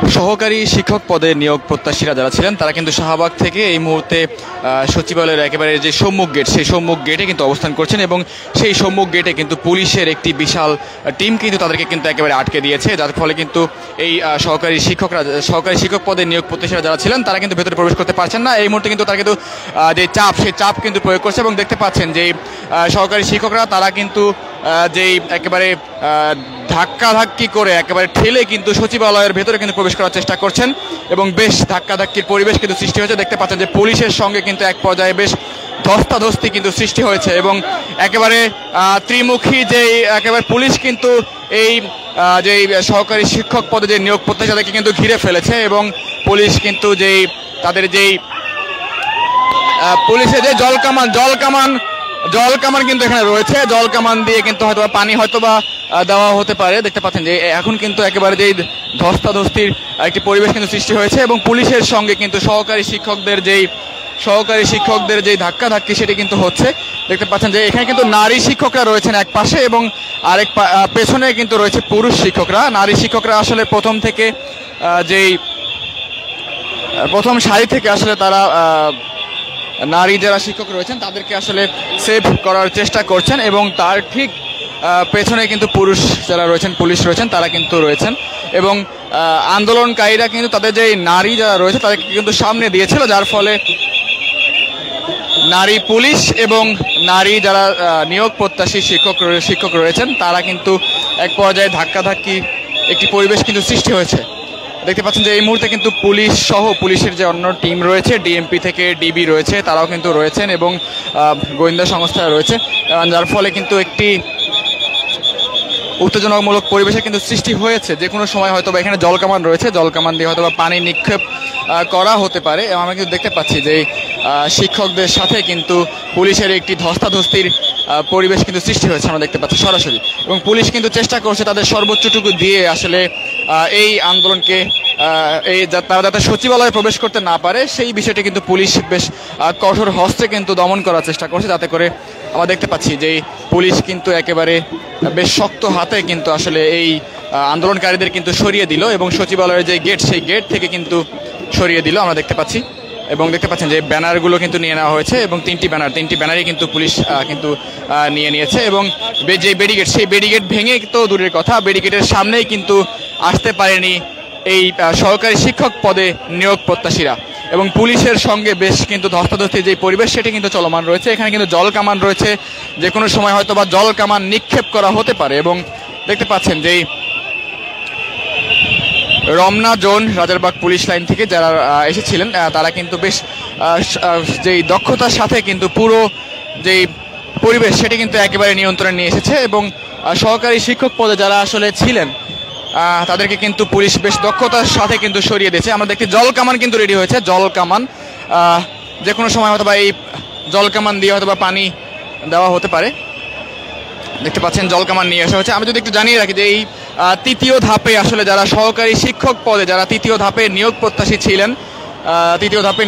সহকারী শিক্ষক পদে নিয়োগ প্রত্যাশীরা যারা ছিলেন তারা কিন্তু শাহবাগ থেকে এই মুহূর্তে সচিবালয়ের একেবারে যে সম্মুখ গেট সেই সম্মুখ গেটে কিন্তু অবস্থান করছেন এবং সেই সম্মুখ গেটে কিন্তু পুলিশের একটি বিশাল টিম কিন্তু তাদেরকে কিন্তু একেবারে আটকে দিয়েছে, যার ফলে কিন্তু এই সহকারী শিক্ষক পদে নিয়োগ প্রত্যাশীরা যারা ছিলেন তারা কিন্তু ভেতরে প্রবেশ করতে পারছেন না। এই মুহূর্তে কিন্তু তারা কিন্তু যে চাপ সেই চাপ কিন্তু প্রয়োগ করছে এবং দেখতে পাচ্ছেন যে সহকারী শিক্ষকরা তারা কিন্তু যেই একেবারে ধাক্কাধাক্কি করে একেবারে ঠেলে কিন্তু সচিবালয়ের ভেতরে কিন্তু প্রবেশ করার চেষ্টা করছেন এবং বেশ ধাক্কাধাক্কির পরিবেশ কিন্তু সৃষ্টি হয়েছে। দেখতে পাচ্ছেন যে পুলিশের সঙ্গে কিন্তু এক পর্যায়ে বেশ ধস্তাধস্তি কিন্তু সৃষ্টি হয়েছে এবং একেবারে ত্রিমুখী যেই একেবারে পুলিশ কিন্তু এই যেই সহকারী শিক্ষক পদে যে নিয়োগ প্রত্যাশীদেরকে কিন্তু ঘিরে ফেলেছে এবং পুলিশ কিন্তু যেই তাদের যেই পুলিশের যে জলকামান কিন্তু এখানে রয়েছে, জলকামান দিয়ে কিন্তু হয়তো পানি হয়তোবা দেওয়া হতে পারে। দেখতে পাচ্ছেন যে এখন কিন্তু একেবারে যেই ধস্তাধস্তির একটি পরিবেশ কিন্তু সৃষ্টি হয়েছে এবং পুলিশের সঙ্গে কিন্তু সহকারী শিক্ষকদের যেই ধাক্কাধাক্কি সেটি কিন্তু হচ্ছে। দেখতে পাচ্ছেন যে এখানে কিন্তু নারী শিক্ষকরা রয়েছেন এক পাশে এবং আরেক পেছনে কিন্তু রয়েছে পুরুষ শিক্ষকরা। নারী শিক্ষকরা আসলে প্রথম সারি থেকে আসলে তারা নারী যারা শিক্ষক রয়েছেন তাদেরকে আসলে সেভ করার চেষ্টা করছেন এবং তার ঠিক পেছনে কিন্তু পুরুষ যারা রয়েছেন পুলিশ রয়েছেন তারা কিন্তু রয়েছেন এবং আন্দোলনকারীরা কিন্তু তাদের যে নারী যারা রয়েছে তাদেরকে কিন্তু সামনে দিয়েছিল, যার ফলে নারী পুলিশ এবং নারী যারা নিয়োগ প্রত্যাশী শিক্ষক রয়েছেন তারা কিন্তু এক পর্যায়ে ধাক্কাধাক্কি একটি পরিবেশ কিন্তু সৃষ্টি হয়েছে। দেখতে পাচ্ছেন যে এই মুহূর্তে কিন্তু পুলিশ সহ পুলিশের যে অন্য টিম রয়েছে, ডিএমপি থেকে ডিবি রয়েছে, তারাও কিন্তু রয়েছেন এবং গোয়েন্দা সংস্থা রয়েছে, যার ফলে কিন্তু একটি উত্তেজনামূলক পরিবেশের কিন্তু সৃষ্টি হয়েছে। যে কোনো সময় হয়তো এখানে জলকামান রয়েছে, জলকামান দিয়ে হয়তো পানি নিক্ষেপ করা হতে পারে। আমরা কিন্তু দেখতে পাচ্ছি যে শিক্ষকদের সাথে কিন্তু পুলিশের একটি ধস্তাধস্তির পরিবেশ কিন্তু সৃষ্টি হয়েছে, আমরা দেখতে পাচ্ছি সরাসরি। এবং পুলিশ কিন্তু চেষ্টা করছে তাদের সর্বোচ্চটুকু দিয়ে আসলে এই আন্দোলনকে তারা যাতে সচিবালয়ে প্রবেশ করতে না পারে সেই বিষয়টি কিন্তু পুলিশ বেশ কঠোর হস্তে কিন্তু দমন করার চেষ্টা করছে, যাতে করে আমরা দেখতে পাচ্ছি যে পুলিশ কিন্তু একেবারে বেশ শক্ত হাতে কিন্তু আসলে এই আন্দোলনকারীদের কিন্তু সরিয়ে দিল এবং সচিবালয়ের যে গেট সেই গেট থেকে কিন্তু সরিয়ে দিল আমরা দেখতে পাচ্ছি। এবং দেখতে পাচ্ছেন যে ব্যানারগুলো কিন্তু নিয়ে নেওয়া হয়েছে এবং তিনটি ব্যানারই কিন্তু পুলিশ কিন্তু নিয়ে নিয়েছে এবং যে ব্যারিকেড সেই ব্যারিকেড ভেঙে তো দূরের কথা, ব্যারিকেডের সামনেই কিন্তু আসতে পারেনি এই সহকারী শিক্ষক পদে নিয়োগ প্রত্যাশীরা এবং পুলিশের সঙ্গে বেশ কিন্তু ধস্তাধস্তির যে পরিবেশ সেটি কিন্তু চলমান রয়েছে। এখানে কিন্তু জল কামান রয়েছে, যে কোনো সময় হয়তো বা জল কামান নিক্ষেপ করা হতে পারে এবং দেখতে পাচ্ছেন যেই Ramna zone Rajarbagh police line থেকে যারা এসেছিলেন তারা কিন্তু বেশ যেই দক্ষতার সাথে কিন্তু পুরো যেই পরিবেশ সেটি কিন্তু একেবারে নিয়ন্ত্রণে নিয়ে এসেছে এবং সহকারী শিক্ষক পদে যারা আসলে ছিলেন তাদেরকে কিন্তু পুলিশ বেশ দক্ষতার সাথে কিন্তু সরিয়ে দিয়েছে। আমরা দেখছি জল কামান কিন্তু রেডি হয়েছে, জল কামান যে কোনো সময় হয়তো বা এই জল কামান দিয়ে হয়তো বা পানি দেওয়া হতে পারে। দেখতে পাচ্ছেন জল কামান নিয়ে আসা হচ্ছে। আমি যদি একটু জানিয়ে রাখি যে এই তৃতীয় ধাপে আসলে যারা সহকারী শিক্ষক পদে যারা তৃতীয় ধাপে নিয়োগ প্রত্যাশী ছিলেন, তৃতীয় ধাপে